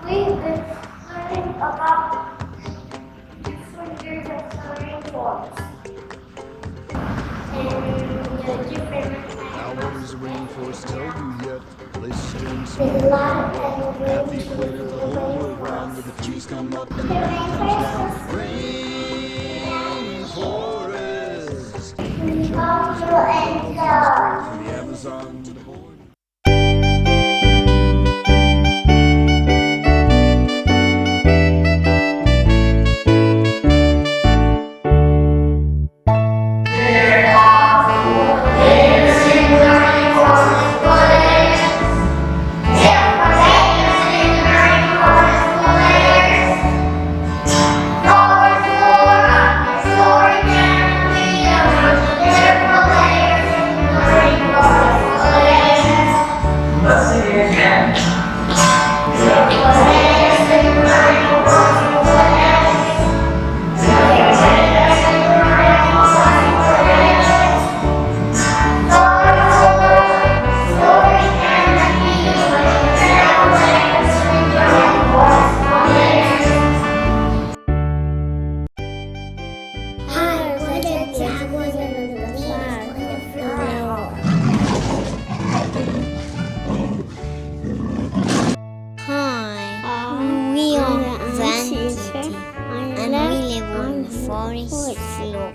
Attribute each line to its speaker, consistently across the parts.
Speaker 1: We've been learning about different years of the rainforest and the different
Speaker 2: Now what does the rainforest tell you yet? Places doing some
Speaker 1: there's a lot of
Speaker 2: at the
Speaker 1: animals
Speaker 2: equator, the
Speaker 1: in the
Speaker 2: whole world round, where
Speaker 1: rainforest.
Speaker 2: the trees come up and
Speaker 1: The
Speaker 2: the rain comes down.
Speaker 1: rainforest
Speaker 2: Rainforest,
Speaker 1: we come to
Speaker 2: jungles where the
Speaker 1: and
Speaker 2: wild things grow,
Speaker 1: tell.
Speaker 2: from the Amazon to the border.
Speaker 3: We are Vanity and we live on the forest floor.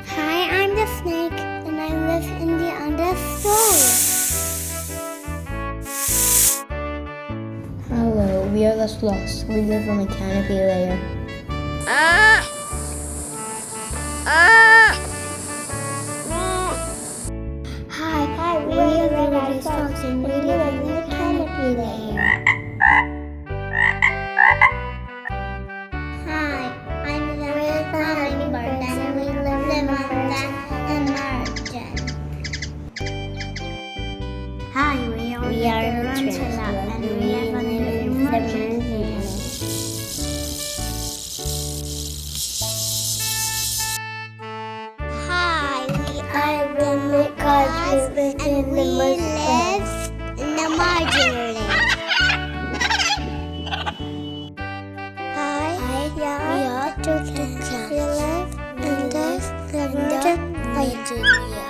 Speaker 4: Hi, I'm the snake and I live in the understory.
Speaker 5: Hello, we are the sloths. We live on a canopy layer.
Speaker 4: Hi, we are the red fox and we live in the canopy layer. Hi, I'm the red hummingbird and we live on the margin. Hi, we are the tarantula and we live on the margin. Hi, we are the macaws and we live in the margin. Hi, we are toucans. We live in the Virginia.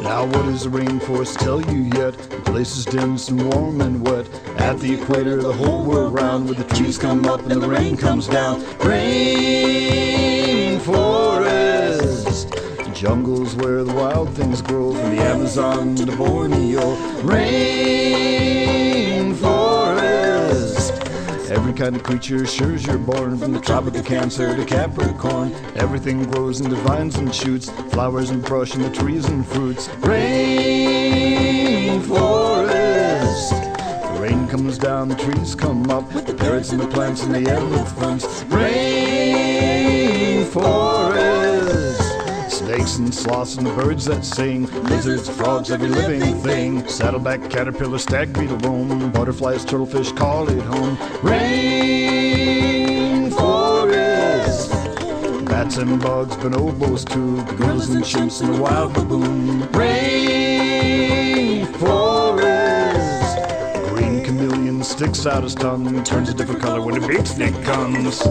Speaker 2: Now what does the rainforest tell you yet? The place is dense and warm and wet. At the equator, the whole world round, where the trees come up and the rain comes down. Rainforest, jungles where the wild things grow, from the Amazon to Borneo. Rainforest, every kind of creature assures you're born, from the tropic of Cancer to Capricorn. Everything grows into vines and shoots, flowers and brush and the trees and fruits. Rainforest, the rain comes down, the trees come up, the parrots and the plants and the elephants. Rainforest, snakes and sloths and the birds that sing, lizards, frogs, every living thing. Saddleback, caterpillar, stag beetle roam, butterflies, turtlefish call it home. Rainforest, bats and bugs, bonobos too, gorillas and chimps and the wild baboon. Rainforest, green chameleon sticks out his tongue, turns a different color when a big snake comes.